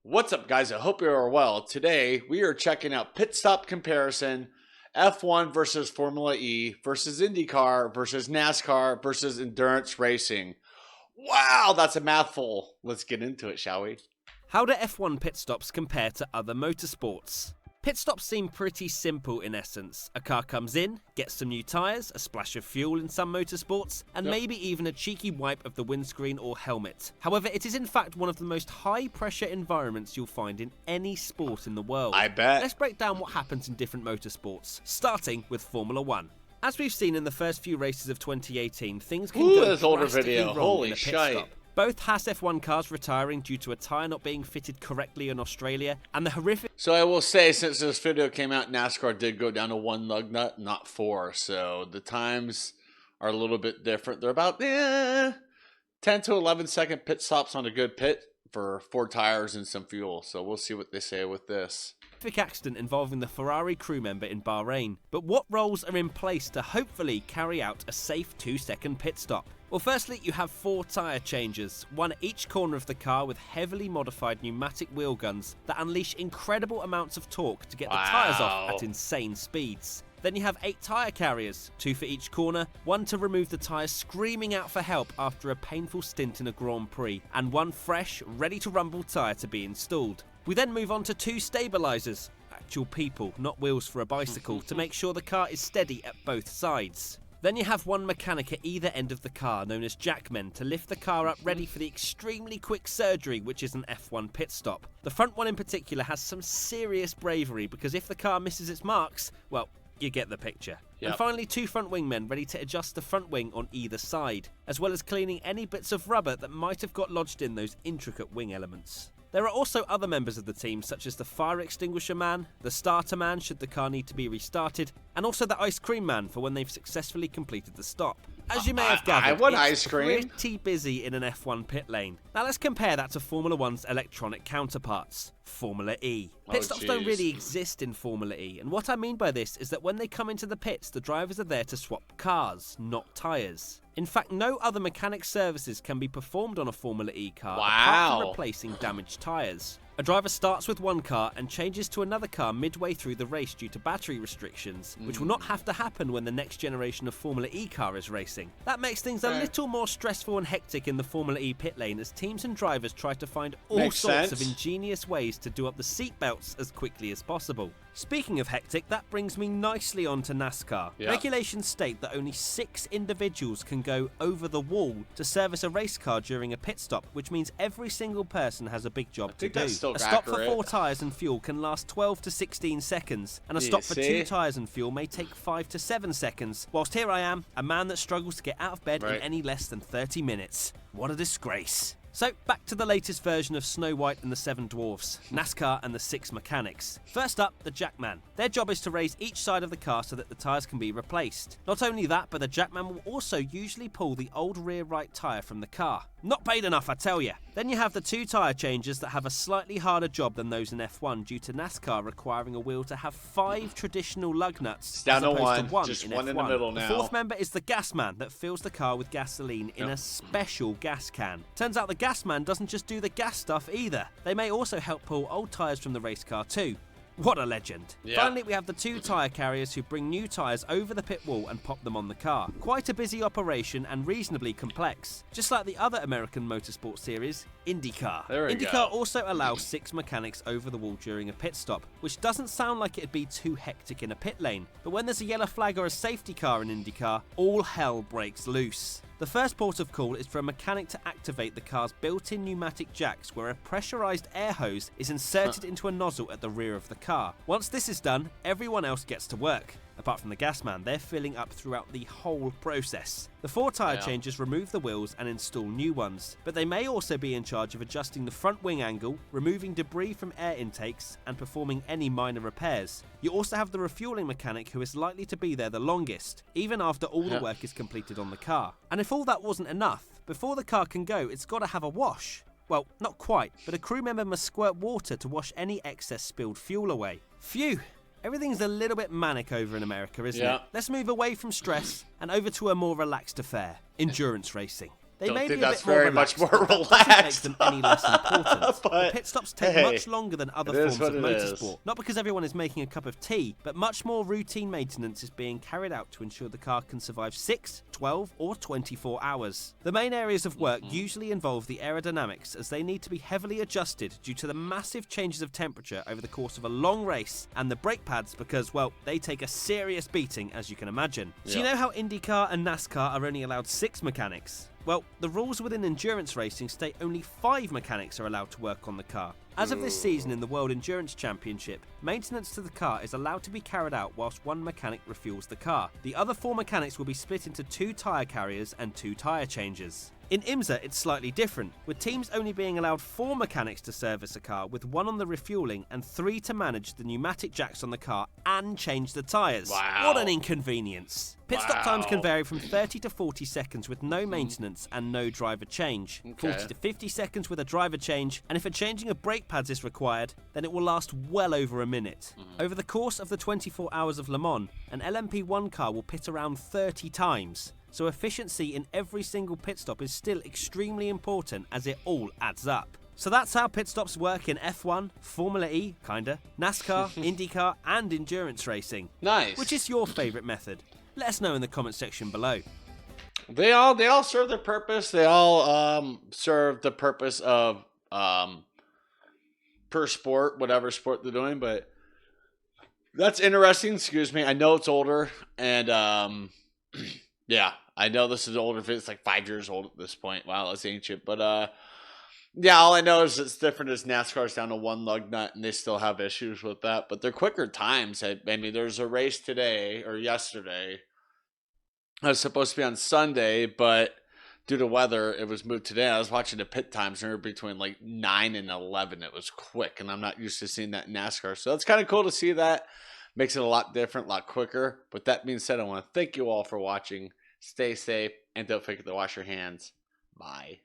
What's up, guys? I hope you are well. Today, we are checking out pit stop comparison, F1 versus Formula E versus IndyCar versus NASCAR versus endurance racing. Wow, that's a mouthful. Let's get into it, shall we? How do F1 pit stops compare to other motorsports? Pit stops seem pretty simple in essence. A car comes in, gets some new tyres, a splash of fuel in some motorsports, and maybe even a cheeky wipe of the windscreen or helmet. However, it is in fact one of the most high-pressure environments you'll find in any sport in the world. I bet. Let's break down what happens in different motorsports, starting with Formula 1. As we've seen in the first few races of 2018, things can go this older drastically video. wrong Holy in a pit shite. stop. Both Haas F1 cars retiring due to a tyre not being fitted correctly in Australia, and the horrific... So I will say, since this video came out, NASCAR did go down to one lug nut, not four. So the times are a little bit different. They're about 10 to 11 second pit stops on a good pit for 4 tires and some fuel. So we'll see what they say with this. accident involving the Ferrari crew member in Bahrain. But what roles are in place to hopefully carry out a safe 2-second pit stop? Well, firstly, you have 4 tyre changes, one at each corner of the car with heavily modified pneumatic wheel guns that unleash incredible amounts of torque to get the tyres off at insane speeds. Then you have 8 tyre carriers, 2 for each corner, 1 to remove the tyres screaming out for help after a painful stint in a Grand Prix, and 1 fresh, ready to rumble tyre to be installed. We then move on to 2 stabilisers, actual people, not wheels for a bicycle, to make sure the car is steady at both sides. Then you have 1 mechanic at either end of the car, known as jackmen, to lift the car up ready for the extremely quick surgery which is an F1 pit stop. The front one in particular has some serious bravery because if the car misses its marks, well, you get the picture. And finally 2 front wingmen ready to adjust the front wing on either side, as well as cleaning any bits of rubber that might have got lodged in those intricate wing elements. There are also other members of the team such as the fire extinguisher man, the starter man should the car need to be restarted, and also the ice cream man for when they've successfully completed the stop. As you may have gathered, I want it's ice cream. pretty busy in an F1 pit lane. Now let's compare that to Formula 1's electronic counterparts, Formula E. Pit stops don't really exist in Formula E, and what I mean by this is that when they come into the pits, the drivers are there to swap cars, not tyres. In fact, no other mechanic services can be performed on a Formula E car apart from replacing damaged tyres. A driver starts with one car and changes to another car midway through the race due to battery restrictions, which will not have to happen when the next generation of Formula E car is racing. That makes things a little more stressful and hectic in the Formula E pit lane as teams and drivers try to find all sorts of ingenious ways to do up the seatbelts as quickly as possible. Speaking of hectic, that brings me nicely on to NASCAR. Regulations state that only 6 individuals can go over the wall to service a race car during a pit stop, which means every single person has a big job to do. A stop for 4 tyres and fuel can last 12 to 16 seconds, and a stop for 2 tyres and fuel may take 5 to 7 seconds, whilst here I am, a man that struggles to get out of bed in any less than 30 minutes. What a disgrace. So, back to the latest version of Snow White and the 7 Dwarfs, NASCAR and the 6 mechanics. First up, the jackman. Their job is to raise each side of the car so that the tyres can be replaced. Not only that, but the jackman will also usually pull the old rear right tyre from the car. Not paid enough, I tell ya. Then you have the 2 tyre changers that have a slightly harder job than those in F1 due to NASCAR requiring a wheel to have 5 traditional lug nuts as opposed to 1 just in one F1. in the middle now. The 4th member is the gas man that fills the car with gasoline in a special gas can. Turns out the gas man doesn't just do the gas stuff either. They may also help pull old tyres from the race car too. What a legend. Finally, we have the 2 tyre carriers who bring new tyres over the pit wall and pop them on the car. Quite a busy operation and reasonably complex. Just like the other American motorsport series, IndyCar. IndyCar also allows 6 mechanics over the wall during a pit stop, which doesn't sound like it'd be too hectic in a pit lane. But when there's a yellow flag or a safety car in IndyCar, all hell breaks loose. The first port of call is for a mechanic to activate the car's built-in pneumatic jacks where a pressurized air hose is inserted into a nozzle at the rear of the car. Once this is done, everyone else gets to work. Apart from the gas man, they're filling up throughout the whole process. The 4 tyre changers remove the wheels and install new ones, but they may also be in charge of adjusting the front wing angle, removing debris from air intakes, and performing any minor repairs. You also have the refueling mechanic who is likely to be there the longest, even after all the work is completed on the car. And if all that wasn't enough, before the car can go, it's got to have a wash. Well, not quite, but a crew member must squirt water to wash any excess spilled fuel away. Phew! Everything's a little bit manic over in America, isn't it? Let's move away from stress and over to a more relaxed affair, endurance racing. They don't may think be a that's bit more very relaxed, much more but that doesn't make relaxed. them any less important. But, the pit stops take hey, much longer than other it is forms of what it is. motorsport. Not because everyone is making a cup of tea, but much more routine maintenance is being carried out to ensure the car can survive 6, 12 or 24 hours. The main areas of work usually involve the aerodynamics, as they need to be heavily adjusted due to the massive changes of temperature over the course of a long race, and the brake pads because, well, they take a serious beating, as you can imagine. So you know how IndyCar and NASCAR are only allowed 6 mechanics? Well, the rules within endurance racing state only 5 mechanics are allowed to work on the car. As of this season in the World Endurance Championship, maintenance to the car is allowed to be carried out whilst one mechanic refuels the car. The other 4 mechanics will be split into 2 tyre carriers and 2 tyre changers. In IMSA, it's slightly different, with teams only being allowed 4 mechanics to service a car, with 1 on the refueling and 3 to manage the pneumatic jacks on the car and change the tyres. Wow. What an inconvenience. Pit stop times can vary from 30 to 40 seconds with no maintenance and no driver change, 40 to 50 seconds with a driver change, and if a changing of brake pads is required, then it will last well over a minute. Over the course of the 24 hours of Le Mans, an LMP1 car will pit around 30 times. So efficiency in every single pit stop is still extremely important, as it all adds up. So that's how pit stops work in F1, Formula E, kinda, NASCAR, IndyCar and endurance racing. Nice. Which is your favourite method? Let us know in the comment section below. They all serve their purpose. They all serve the purpose of per sport, whatever sport they're doing. But that's interesting. Excuse me. I know it's older, and yeah, I know this is older. It's like 5 years old at this point. Wow, that's ancient. But yeah, all I know is it's different as NASCAR's down to 1 lug nut, and they still have issues with that. But they're quicker times. I mean, there's a race today or yesterday. It was supposed to be on Sunday, but due to weather, it was moved today. I was watching the pit times, and they were between like 9 and 11. It was quick, and I'm not used to seeing that in NASCAR. So it's kind of cool to see that. Makes it a lot different, a lot quicker. With that being said, I want to thank you all for watching. Stay safe, and don't forget to wash your hands. Bye.